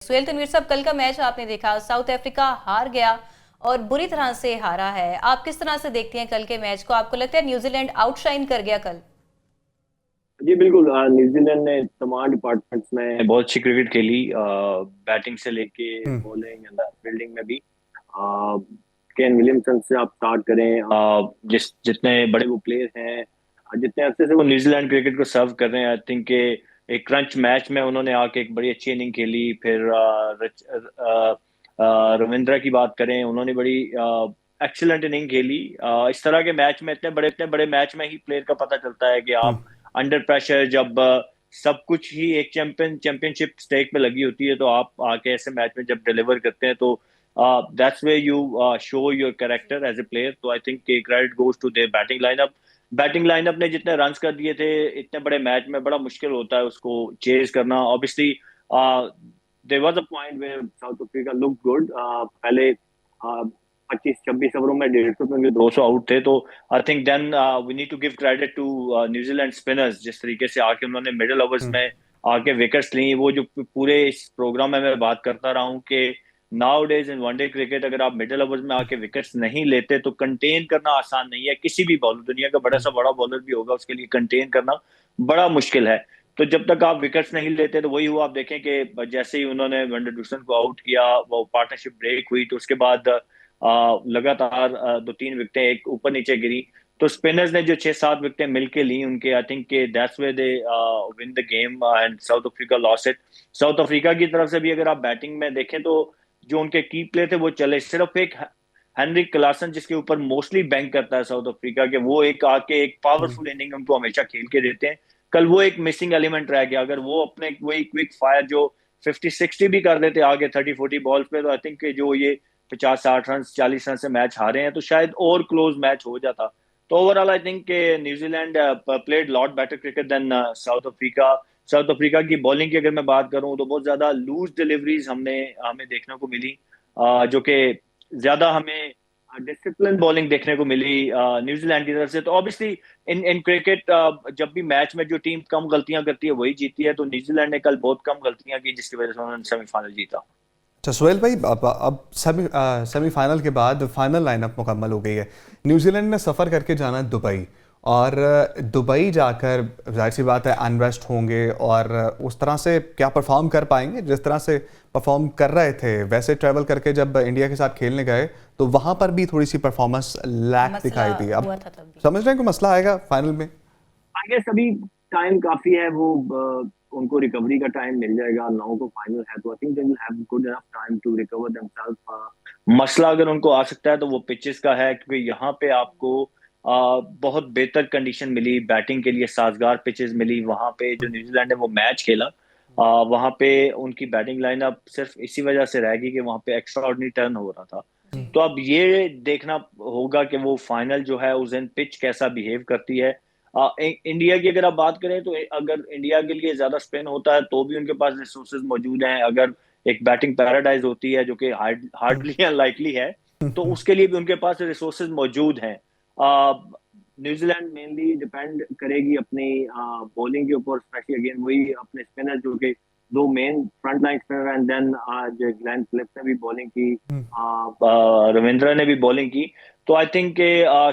सुहेल तनवीर साहब, कल का मैच आपने देखा, साउथ अफ्रीका हार गया और बुरी तरह से हारा है। आप किस तरह से देखते हैं कल के मैच को? आपको लगता है न्यूजीलैंड आउटशाइन कर गया कल? जी बिल्कुल। न्यूजीलैंड ने तमाम डिपार्टमेंट्स में बहुत अच्छी क्रिकेट खेली। बैटिंग से लेके हम्म। बॉलिंग एंड फील्डिंग में भी। केन विलियमसन से आप स्टार्ट करें, जितने बड़े वो प्लेयर हैं, जितने अरसे से वो न्यूजीलैंड क्रिकेट को सर्व कर रहे हैं, आई थिंक के एक क्रंच मैच में उन्होंने आके एक बड़ी अच्छी इनिंग खेली। फिर रविंद्रा की बात करें, उन्होंने बड़ी एक्सीलेंट इनिंग खेली। इस तरह के मैच में, इतने बड़े मैच में ही प्लेयर का पता चलता है कि आप अंडर प्रेशर, जब सब कुछ ही एक चैंपियनशिप स्टेक पे लगी होती है, तो आप आके ऐसे मैच में जब डिलीवर करते हैं, तो that's way you show your character as a player. तो I think credit goes to their batting lineup ने जितने रन्स कर दिए थे इतने बड़े मैच में, बड़ा मुश्किल होता है उसको चेज करना। Obviously there was a point where South Africa look good. पहले 25-26 ओवरों में 150 में 200 आउट थे, तो I think then we need to give credit to New Zealand spinners. जिस तरीके से आके उन्होंने मिडिल ओवर्स में आके विकेट्स ली, वो जो पूरे इस प्रोग्राम में मैं बात करता रहा हूँ कि now days in one day cricket अगर आप मिडिल ओवर्स में आके विकेट्स नहीं लेते तो कंटेन करना आसान नहीं है। किसी भी बॉलर, दुनिया का बड़ा बॉलर भी होगा, उसके लिए कंटेन करना बड़ा मुश्किल है। तो जब तक आप विकेट्स नहीं लेते, तो वही हुआ। आप देखें कि जैसे ही उन्होंने वेंडरडूसन को आउट किया, वो पार्टनरशिप ब्रेक हुई, तो उसके बाद लगातार 2-3 विकेटें एक ऊपर नीचे गिरी। तो स्पिनर्स ने जो 6-7 विकेटें मिलके ली उनके, I think that's way they win the game and south Africa loss it. South Africa की तरफ से भी अगर आप बैटिंग में देखें, तो जो उनके की प्ले थे वो चले। सिर्फ एक हेनरिक क्लासन जिसके ऊपर मोस्टली बैंक करता है साउथ अफ्रीका के, वो एक आके एक पावरफुल इनिंग उनको हमेशा खेल के देते हैं। कल वो एक मिसिंग एलिमेंट रह गया। अगर वो अपने वही क्विक फायर जो 50-60 भी कर देते आगे 30-40 बॉल्स पे, तो आई थिंक जो ये 50-60 रन 40 रन से मैच हारे हैं, तो शायद और क्लोज मैच हो जाता। तो overall I think New Zealand played lot better cricket than South Africa. South Africa की बॉलिंग की अगर मैं बात करूं, तो बहुत ज्यादा लूज डिलीवरीज हमें देखने को मिली, जो कि ज्यादा हमें डिसिप्लिन बॉलिंग देखने को मिली न्यूजीलैंड की तरफ से। तो ऑब्वियसली इन इन क्रिकेट जब भी मैच में जो टीम कम गलतियां करती है वही जीती है। तो न्यूजीलैंड ने कल बहुत कम गलतियां की, जिसकी वजह से उन्होंने सेमीफाइनल जीता। अच्छा सुहेल भाई, अब सेमीफाइनल के बाद फाइनल लाइनअप मुकम्मल हो गई है। न्यूजीलैंड ने सफ़र करके जाना है दुबई, और दुबई जाकर जाहिर सी बात है अनरेस्ट होंगे, और उस तरह से क्या परफॉर्म कर पाएंगे? जिस तरह से परफॉर्म कर रहे थे वैसे ट्रैवल करके जब इंडिया के साथ खेलने गए तो वहाँ पर भी थोड़ी सी परफॉर्मेंस लैक दिखाई दी। अब समझ रहे हैं कि मसला आएगा फाइनल में? आई गेस अभी टाइम काफी है, वो उनको रिकवरी का टाइम मिल जाएगा। 9 को फाइनल है, तो I think they will have good enough time to recover themselves. मसला अगर उनको आ सकता है तो वो पिचेस का है, क्योंकि यहाँ पे आपको बहुत बेहतर कंडीशन मिली बैटिंग के लिए, साजगार पिचेस मिली। वहां पे जो न्यूजीलैंड ने वो मैच खेला, वहां पे उनकी बैटिंग लाइनअप सिर्फ इसी वजह से रह गई कि वहां पे एक्स्ट्रा ऑर्डिनरी टर्न हो रहा था। तो अब ये देखना होगा कि वो फाइनल जो है उस दिन पिच कैसा बिहेव करती है। इंडिया की अगर आप बात करें, तो अगर इंडिया के लिए ज्यादा स्पिन होता है तो भी उनके पास रिसोर्सेज मौजूद हैं। अगर एक बैटिंग पैराडाइज होती है, जो कि हार्डली अनलाइकली है, तो उसके लिए भी उनके पास रिसोर्सेज मौजूद हैं। न्यूजीलैंड मेनली डिपेंड करेगी अपनी बॉलिंग के ऊपर, स्पेशली अगेन वही अपने स्पिनर, जो कि दो main front line spinner, and then जो ग्लेन फिलिप्स ने भी बॉलिंग की, रविंद्रा ने भी बॉलिंग की। तो आई थिंक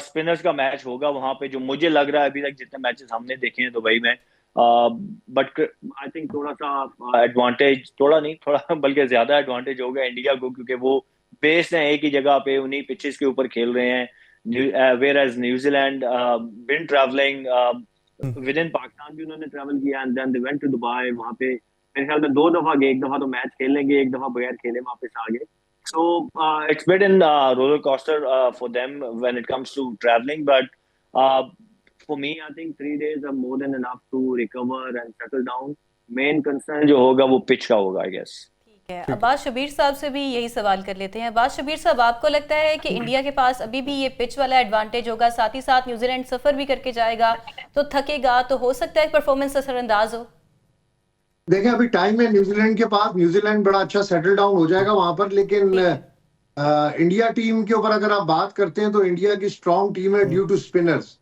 स्पिनर्स का मैच होगा वहां पे, जो मुझे लग रहा है अभी तक जितने मैचेस हमने देखे हैं दुबई में। बट आई थिंक थोड़ा सा एडवांटेज, थोड़ा नहीं थोड़ा बल्कि ज्यादा एडवांटेज होगा इंडिया को, क्योंकि वो बेस्ड हैं एक ही जगह पे, उन्हीं पिचेस के ऊपर खेल रहे हैं। whereas New Zealand been traveling with in Pakistan भी उन्होंने ट्रैवल किया, and then they went to Dubai. वहां पे मेरे ख्याल में 2 दफा गए, एक दफा तो मैच खेल लेंगे, एक दफा बगैर खेले वापस आ गए। So it's been in roller coaster for them when it comes to traveling, but uh, for me, I think 3 days are more than enough to recover and settle down. Main concern जो होगा वो pitch का होगा, I guess. ठीक है, अब्बास शबीर साहब से भी यही सवाल कर लेते हैं। अब्बास शबीर साहब, आपको लगता है कि इंडिया के पास अभी भी ये पिच वाला एडवांटेज होगा, साथ ही साथ न्यूजीलैंड सफर भी करके जाएगा तो थकेगा, तो हो सकता है परफॉर्मेंस असरअंदाज हो? देखें अभी टाइम है न्यूजीलैंड के पास, न्यूजीलैंड बड़ा अच्छा सेटल डाउन हो जाएगा वहां पर, लेकिन इंडिया टीम के ऊपर अगर आप बात करते हैं तो इंडिया की स्ट्रॉन्ग टीम है ड्यू टू स्पिनर्स।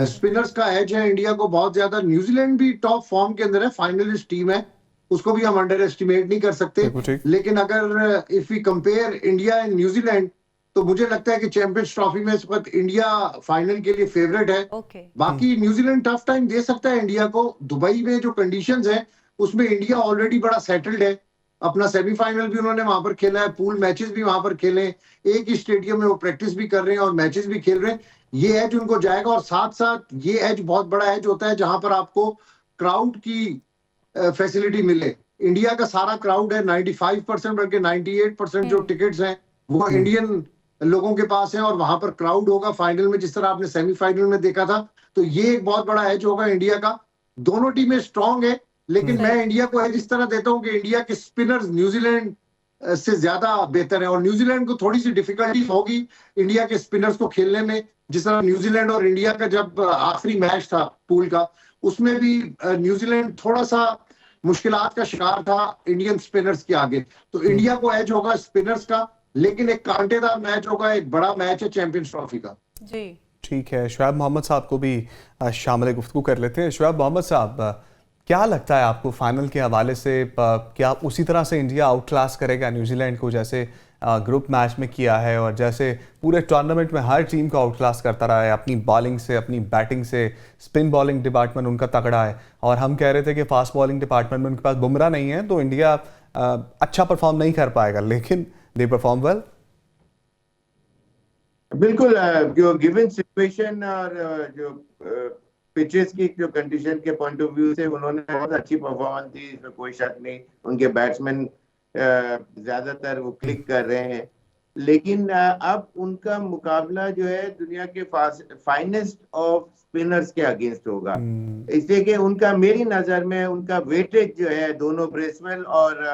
स्पिनर्स का एज है इंडिया को बहुत ज्यादा। न्यूजीलैंड भी टॉप फॉर्म के अंदर है, फाइनलिस्ट टीम है, उसको भी हम अंडर एस्टिमेट नहीं कर सकते। बिल्कुल ठीक। लेकिन अगर if we compare India and New Zealand, तो मुझे लगता है कि चैंपियंस ट्रॉफी में इस वक्त इंडिया फाइनल के लिए फेवरेट है। ओके बाकी न्यूजीलैंड टफ टाइम दे सकता है इंडिया को। दुबई में जो कंडीशंस हैं उसमें इंडिया ऑलरेडी बड़ा सेटल्ड है। अपना सेमीफाइनल भी उन्होंने वहां पर खेला है, पूल मैचेस भी वहां पर खेले, एक ही स्टेडियम में वो प्रैक्टिस भी कर रहे हैं और मैचेस भी खेल रहे हैं। ये एज उनको जाएगा, और साथ साथ ये एज बहुत बड़ा एज होता है जहां पर आपको क्राउड की फैसिलिटी मिले। इंडिया का सारा क्राउड है 95%, बल्कि 98% जो टिकट्स हैं वो इंडियन लोगों के पास है, और वहां पर क्राउड होगा फाइनल में, जिस तरह आपने सेमीफाइनल में देखा था। तो ये एक बहुत बड़ा एज होगा इंडिया का। दोनों टीमें स्ट्रांग है, लेकिन मैं इंडिया को एज इस तरह देता हूं कि इंडिया के स्पिनर्स न्यूजीलैंड से ज्यादा बेहतर है, और न्यूजीलैंड को थोड़ी सी डिफिकल्टी होगी इंडिया के स्पिनर्स को खेलने में। जिस तरह न्यूजीलैंड और इंडिया का जब आखिरी मैच था पूल का, उसमें भी न्यूजीलैंड थोड़ा सा मुश्किलात का शिकार था इंडियन स्पिनर्स के आगे। तो इंडिया को एज होगा स्पिनर्स का, लेकिन एक कांटेदार मैच होगा, एक बड़ा मैच है चैंपियंस ट्रॉफी का। जी ठीक है, शुएब मोहम्मद साहब को भी शामिल गुफ्तगू कर लेते हैं। शुएब मोहम्मद साहब, क्या लगता है आपको फाइनल के हवाले से, क्या उसी तरह से इंडिया आउट क्लास करेगा न्यूजीलैंड को जैसे ग्रुप मैच में किया है, और जैसे पूरे टूर्नामेंट में हर टीम को आउट क्लास करता रहा है, अपनी बॉलिंग से, अपनी बैटिंग से, स्पिन बॉलिंग डिपार्टमेंट उनका तगड़ा है, और हम कह रहे थे कि फास्ट बॉलिंग डिपार्टमेंट में उनके पास बुमराह नहीं है तो इंडिया अच्छा परफॉर्म नहीं कर पाएगा, लेकिन दे परफॉर्म वेल। बिल्कुल, जो गिवन सिचुएशन और जो पिचेस की जो कंडीशन के पॉइंट ऑफ व्यू से उन्होंने बहुत अच्छी परफॉर्मेंस दी, इसमें कोई शक नहीं। उनके बैट्समैन ज्यादातर वो क्लिक कर रहे हैं, लेकिन अब उनका मुकाबला जो है दुनिया के फाइनेस्ट ऑफ स्पिनर्स के अगेंस्ट होगा। इसलिए कि उनका, मेरी नजर में उनका वेटेज जो है, दोनों ब्रेसवेल और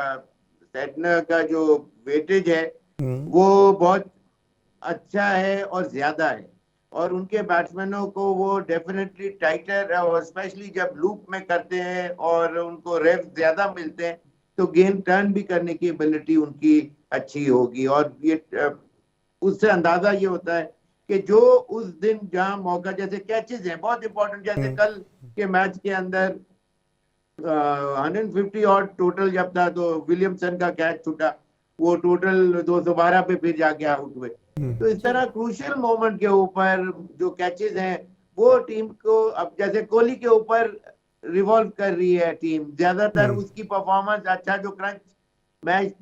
सेटनर का जो वेटेज है वो बहुत अच्छा है और ज्यादा है, और उनके बैट्समैनों को वो डेफिनेटली टाइटर, और स्पेशली जब लूप में करते हैं और उनको रेव ज्यादा मिलते हैं तो गेंद टर्न भी करने की एबिलिटी उनकी अच्छी होगी। और ये उससे अंदाजा ये होता है कि जो उस दिन जहां मौका, जैसे कैचेस हैं बहुत इंपॉर्टेंट, जैसे कल के मैच के अंदर 150 और टोटल जब था तो विलियमसन का कैच छूटा, वो टोटल 212 पे फिर जाके आउट हुए। तो इस तरह क्रूशियल मोमेंट के ऊपर जो कैचेस हैं वो टीम को, अब जैसे कोहली के ऊपर रिवॉल्व कर रही है टीम ज्यादातर, उसकी परफॉर्मेंस अच्छा, जो क्रंच मैच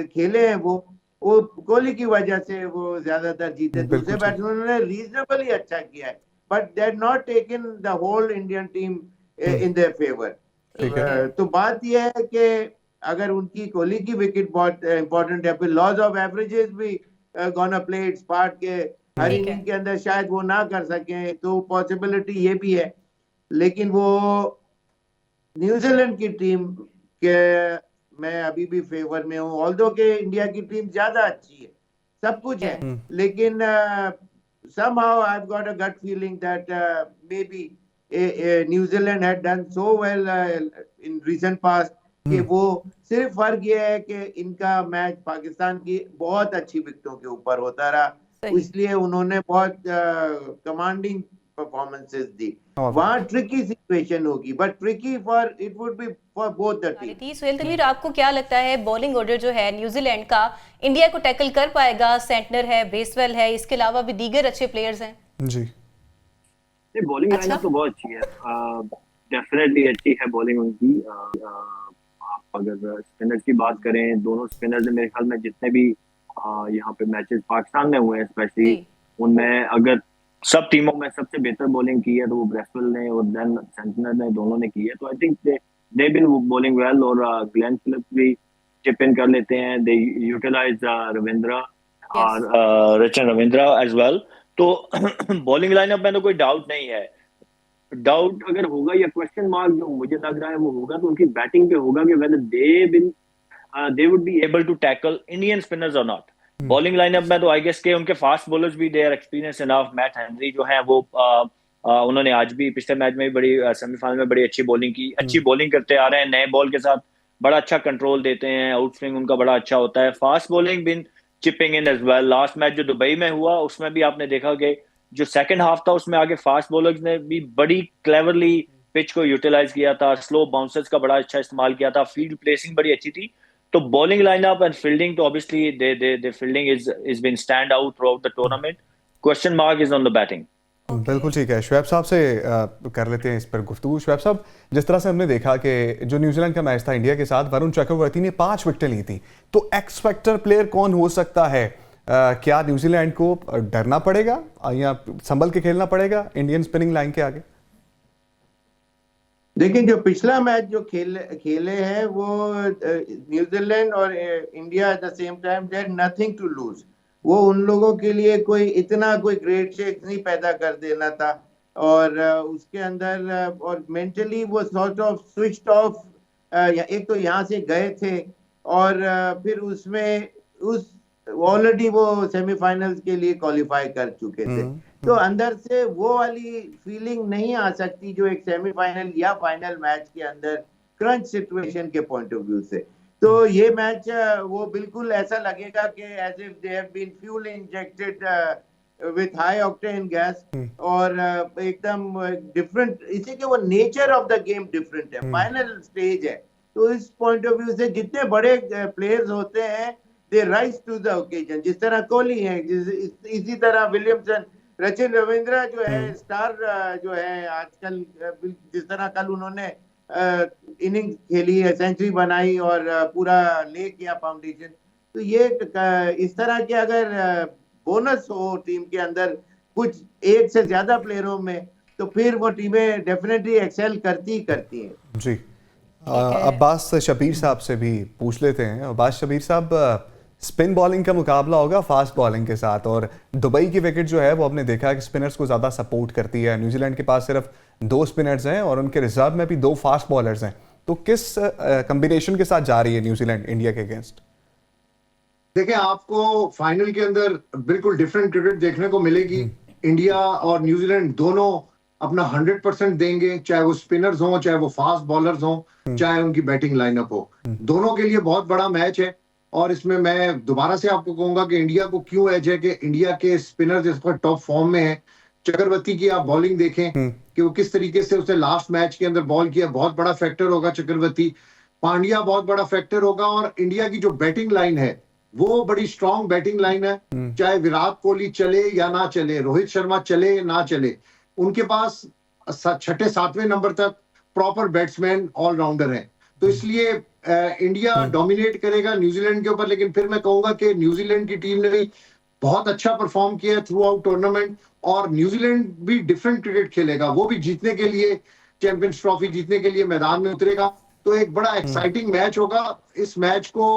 खेले हैं वो कोहली की वजह से वो ज्यादातर जीते। दूसरे बैट्समैनों ने रीजनेबली अच्छा किया है, but they had not taken the whole Indian team in their favour. तो बात यह है कि अगर उनकी, कोहली की विकेट बहुत इंपॉर्टेंट है, फिर लॉस ऑफ एवरेजेस भी गोना प्ले इट्स पार्ट के हर इनिंग के अंदर शायद वो ना कर सके, तो पॉसिबिलिटी ये भी है। लेकिन वो न्यूजीलैंड की टीम के मैं अभी भी फेवर में हूँ, ऑल्दो के इंडिया की टीम ज्यादा अच्छी है, सब कुछ है, लेकिन somehow I've got a gut feeling that maybe New Zealand had done so well in recent past कि वो सिर्फ फर्क ये है कि इनका मैच पाकिस्तान की बहुत अच्छी विकेटों के ऊपर होता रहा, इसलिए उन्होंने बहुत कमांडिंग परफॉर्मेंसेस दी। वहाँ ट्रिकी सिचुएशन होगी, but tricky for it would be for both the team. Sohail Tanvir, आपको क्या लगता है बॉलिंग ऑर्डर जो है न्यूजीलैंड का इंडिया को टैकल कर पाएगा? सेंटनर है, ब्रेसवेल है, इसके अलावा भी दीगर अच्छे प्लेयर्स हैं। जी, ये बॉलिंग लाइनअप तो बहुत अच्छी है, डेफिनेटली अच्छी है बॉलिंग उनकी। आप अगर स्पिनर्स की बात करें, दोनों स्पिनर्स मेरे ख्याल में जितने भी यहाँ पे मैचेस पाकिस्तान में हुए हैं स्पेशली, उनमें अगर सब टीमों में सबसे बेहतर बॉलिंग की है तो वो ब्रेसवेल ने और देन सेंटनर ने, दोनों ने की है। तो I think they been bowling well, और ग्लेन फिलिप्स भी चिप इन कर लेते हैं, दे यूटिलाइज रविंद्रा और रचन रविंद्रा एज वेल। तो बॉलिंग लाइनअप में तो कोई डाउट नहीं है। डाउट अगर होगा या क्वेश्चन मार्क जो मुझे लग रहा है वो होगा तो उनकी बैटिंग पे होगा कि whether they would be able to tackle Indian spinners और नॉट। बॉलिंग लाइनअप में तो आई गेस के उनके फास्ट बॉलर्स भी they are experience enough. Matt Henry जो है वो उन्होंने आज भी पिछले मैच में भी बड़ी सेमीफाइनल में बड़ी अच्छी बॉलिंग की, अच्छी बॉलिंग करते आ रहे हैं, नए बॉल के साथ बड़ा अच्छा कंट्रोल देते हैं, आउट स्विंग उनका बड़ा अच्छा होता है, फास्ट बॉलिंग बिन चिपिंग इन एज वेल। लास्ट मैच जो दुबई में हुआ उसमें भी आपने देखा कि जो सेकंड हाफ था उसमें आगे फास्ट बॉलर्स ने भी बड़ी क्लेवरली पिच को यूटिलाइज किया था, स्लो बाउंसर्स का बड़ा अच्छा इस्तेमाल किया था, फील्ड प्लेसिंग बड़ी अच्छी थी। तो बॉलिंग लाइनअप एंड फील्डिंग तो obviously they fielding is been stand out throughout the tournament. Question mark is on the batting. बिल्कुल ठीक है, शुएब साहब से कर लेते हैं इस पर गुफ्तगू। शुएब साहब, जिस तरह से हमने देखा कि जो न्यूजीलैंड का मैच था इंडिया के साथ, वरुण चक्रवर्ती ने 5 विकेटें ली थी, तो एक्स फैक्टर प्लेयर कौन हो सकता है? क्या न्यूजीलैंड को डरना पड़ेगा या संभल के खेलना पड़ेगा इंडियन स्पिनिंग लाइन के आगे? देखिए, जो पिछला मैच जो खेले हैं वो न्यूजीलैंड और India at the same time they had nothing to lose. वो उन लोगों के लिए कोई ग्रेट शेक्स नहीं पैदा कर देना था, और उसके अंदर और मेंटली वो सॉर्ट ऑफ स्विच्ड ऑफ। एक तो यहाँ से गए थे और फिर उसमें ऑलरेडी वो सेमीफाइनल्स के लिए क्वालिफाई कर चुके थे, तो अंदर से वो वाली फीलिंग नहीं आ सकती जो एक सेमीफाइनल या फाइनल मैच के अंदर क्रंच सिचुएशन के पॉइंट ऑफ व्यू से। तो ये मैच वो बिल्कुल ऐसा लगेगा कि as if they have been fuel injected with high octane gas, और एकदम डिफरेंट, इसी के वो nature of the game different है, फाइनल स्टेज है। तो इस पॉइंट ऑफ व्यू से जितने बड़े प्लेयर्स होते हैं they rise to the occasion, जिस तरह कोहली है, इसी तरह विलियमसन, सचिन रविंद्र जो है स्टार जो है आजकल, जिस तरह कल उन्होंने इनिंग खेली है, सेंचुरी बनाई और पूरा ले किया फाउंडेशन। तो ये इस तरह के अगर बोनस हो टीम के अंदर कुछ एक से ज्यादा प्लेयरों में, तो फिर वो टीमें डेफिनेटली एक्सेल करती हैं। जी, अब्बास शबीर साहब से भी पूछ लेते हैं। अब्बास शबीर साहब, स्पिन बॉलिंग का मुकाबला होगा फास्ट बॉलिंग के साथ, और दुबई की विकेट जो है वो आपने देखा है कि स्पिनर्स को ज़्यादा सपोर्ट करती है। न्यूजीलैंड के पास सिर्फ 2 स्पिनर्स हैं और उनके रिजर्व में भी 2 फास्ट बॉलर्स हैं, तो किस कॉम्बिनेशन के साथ जा रही है न्यूजीलैंड इंडिया के अगेंस्ट? देखिए, आपको फाइनल के अंदर बिल्कुल डिफरेंट क्रिकेट देखने को मिलेगी। इंडिया और न्यूजीलैंड दोनों अपना 100% देंगे, चाहे वो स्पिनर्स हों, चाहे वो फास्ट बॉलर्स हों, चाहे उनकी बैटिंग लाइनअप हो। दोनों के लिए बहुत बड़ा मैच है, और इसमें मैं दोबारा से आपको कहूंगा कि इंडिया को क्यों एज है कि इंडिया के स्पिनर्स इस पर टॉप फॉर्म में है। चक्रवर्ती की आप बॉलिंग देखें कि वो किस तरीके से उसने लास्ट मैच के अंदर बॉल किया, बहुत बड़ा फैक्टर होगा चक्रवर्ती। पांड्या बहुत बड़ा फैक्टर होगा, और इंडिया की जो बैटिंग लाइन है वो बड़ी स्ट्रांग बैटिंग लाइन है। चाहे विराट कोहली चले या ना चले, रोहित शर्मा चले ना चले, उनके पास 6-7वें नंबर तक प्रॉपर बैट्समैन ऑलराउंडर है। तो इसलिए इंडिया डोमिनेट करेगा न्यूजीलैंड के ऊपर। लेकिन फिर मैं कहूंगा कि न्यूजीलैंड की टीम ने भी बहुत अच्छा परफॉर्म किया है थ्रू आउट टूर्नामेंट, और न्यूजीलैंड भी डिफरेंट क्रिकेट खेलेगा। वो भी जीतने के लिए, चैंपियंस ट्रॉफी जीतने के लिए मैदान में उतरेगा। तो एक बड़ा एक्साइटिंग मैच होगा। इस मैच को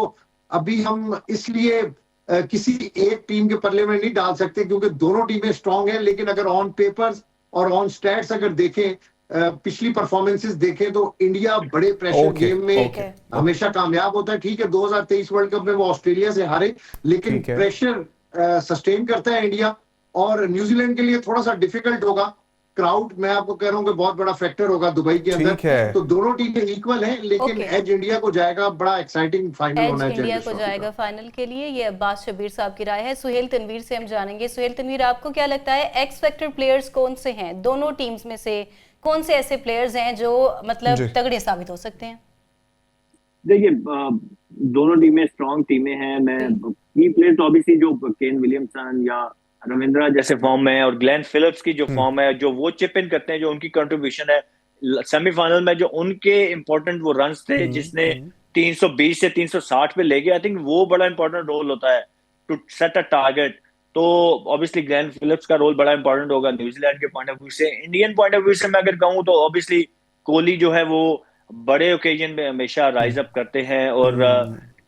अभी हम इसलिए किसी एक टीम के पल्ले में नहीं डाल सकते, क्योंकि दोनों टीमें स्ट्रांग हैं। लेकिन अगर ऑन पेपर्स और ऑन स्टैट्स अगर देखें, पिछली परफॉर्मेंसेस देखें, तो इंडिया बड़े प्रेशर गेम में हमेशा कामयाब होता है। ठीक है, 2023 वर्ल्ड कप में वो ऑस्ट्रेलिया से हारे, लेकिन प्रेशर सस्टेन करता है इंडिया। और न्यूजीलैंड के लिए थोड़ा सा डिफिकल्ट होगा। क्राउड, मैं आपको कह रहा हूँ कि बहुत बड़ा फैक्टर होगा दुबई के अंदर। तो दोनों टीमें इक्वल हैं, लेकिन एज इंडिया को जाएगा। बड़ा एक्साइटिंग फाइनल होना है, इंडिया को जाएगा फाइनल के लिए। ये अब्बास शबीर साहब की राय है। सुहेल तनवीर से हम जानेंगे। सुहेल तनवीर, आपको क्या लगता है एक्स फैक्टर प्लेयर्स कौन से हैं? दोनों टीम्स में से कौन से ऐसे प्लेयर्स हैं जो मतलब तगड़े साबित हो सकते हैं? देखिए, दोनों टीमें स्ट्रांग टीमें हैं। मैं की प्लेयर्स ऑब्वियसली जो केन विलियमसन या रविंद्रा जैसे फॉर्म में है, और ग्लेन फिलिप्स की जो फॉर्म है, जो वो चिप इन करते हैं, जो उनकी कंट्रीब्यूशन है सेमीफाइनल में, जो उनके इंपॉर्टेंट वो रन्स थे जिसने 320 से 360 पे ले गए, आई थिंक वो बड़ा इंपॉर्टेंट रोल होता है टू सेट अ टारगेट। तो ऑब्वियसली ग्लेन फिलिप्स का रोल बड़ा इंपॉर्टेंट होगा न्यूजीलैंड के पॉइंट ऑफ व्यू से। इंडियन पॉइंट ऑफ व्यू से मैं अगर कहूँ तो ऑब्वियसली कोहली जो है वो बड़े ओकेजन में हमेशा राइज अप करते हैं और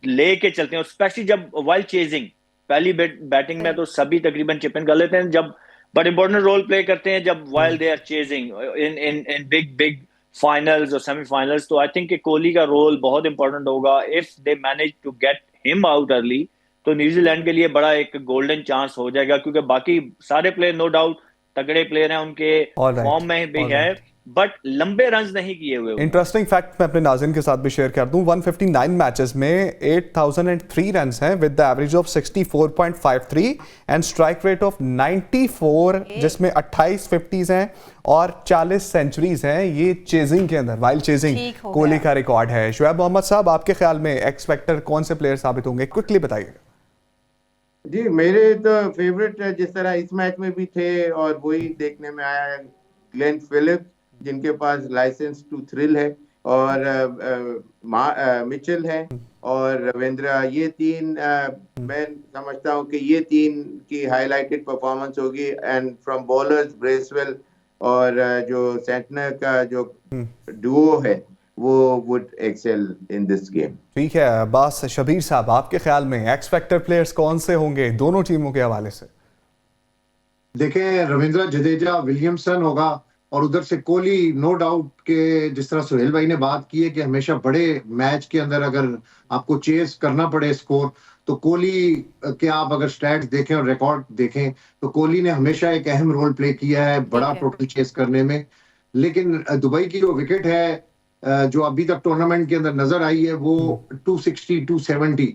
लेके चलते हैं, स्पेशली जब वाइल्ड चेजिंग। पहली बैटिंग में तो सभी तकरीबन चिप इन कर लेते हैं, जब बट इंपॉर्टेंट रोल प्ले करते हैं जब while they are chasing in big finals और सेमीफाइनल्स। तो आई थिंक कि कोहली का रोल बहुत इंपॉर्टेंट होगा। If they manage to get him out early तो न्यूजीलैंड के लिए बड़ा एक गोल्डन चांस हो जाएगा, क्योंकि बाकी सारे प्लेयर नो डाउट तगड़े प्लेयर हैं, उनके फॉर्म में भी है। बट लंबे रन्स नहीं किए हुए। इंटरेस्टिंग फैक्ट मैं अपने नाज़रीन के साथ भी शेयर कर दूं, 159 मैचेस में 8003 रन्स हैं with the average of 64.53 and strike rate of 94, जिसमें 28 50s हैं और 40 सेंचुरीज हैं। ये चेजिंग के अंदर, वाइल्ड चेजिंग ठीक हो कोहली गया। का रिकॉर्ड है। शुएब मोहम्मद साहब, आपके ख्याल में एक्स फैक्टर कौन से प्लेयर साबित होंगे, क्विकली बताइए। जी, मेरे तो फेवरेट जिस तरह इस मैच में भी थे और वही देखने में आया है, ग्लेन फिलिप्स जिनके पास लाइसेंस टू थ्रिल है, और मिचेल है और रविंद्र। ये तीन मैं समझता हूँ कि ये तीन की हाईलाइटेड परफॉर्मेंस होगी। एंड फ्रॉम बॉलर्स ब्रेसवेल और जो सेंटनर का जो डुओ है वो would excel in this game. ठीक है, अब्बास शबीर साहब, आपके ख्याल में एक्स फैक्टर प्लेयर्स कौन से होंगे दोनों टीमों के हवाले से? देखें, रविंद्र जडेजा, विलियमसन होगा, और उधर से कोहली। नो डाउट के जिस तरह सुहेल भाई ने बात की है कि हमेशा बड़े मैच के अंदर अगर आपको चेस करना पड़े स्कोर, तो कोहली के आप अगर स्टैट्स देखें और रिकॉर्ड देखें तो कोहली ने हमेशा एक अहम रोल प्ले किया है बड़ा टोटल चेस करने में। लेकिन दुबई की जो विकेट है जो अभी तक टूर्नामेंट के अंदर नजर आई है वो 260 270,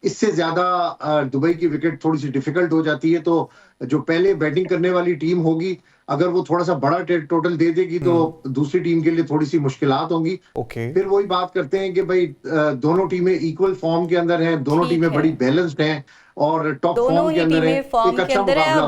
इससे ज्यादा दुबई की विकेट थोड़ी सी डिफिकल्ट हो जाती है। तो जो पहले बैटिंग करने वाली टीम होगी, अगर वो थोड़ा सा बड़ा टोटल दे देगी तो दूसरी टीम के लिए थोड़ी सी मुश्किलात होंगी। ओके, फिर वही बात करते हैं कि भाई दोनों टीमें इक्वल फॉर्म के अंदर हैं, दोनों ठीक टीमें है। बड़ी बैलेंस्ड हैं और टॉप दोनों फॉर्म के ही अंदर टीमें हैं। फॉर्म एक के अच्छा अंदर है। मुकाबला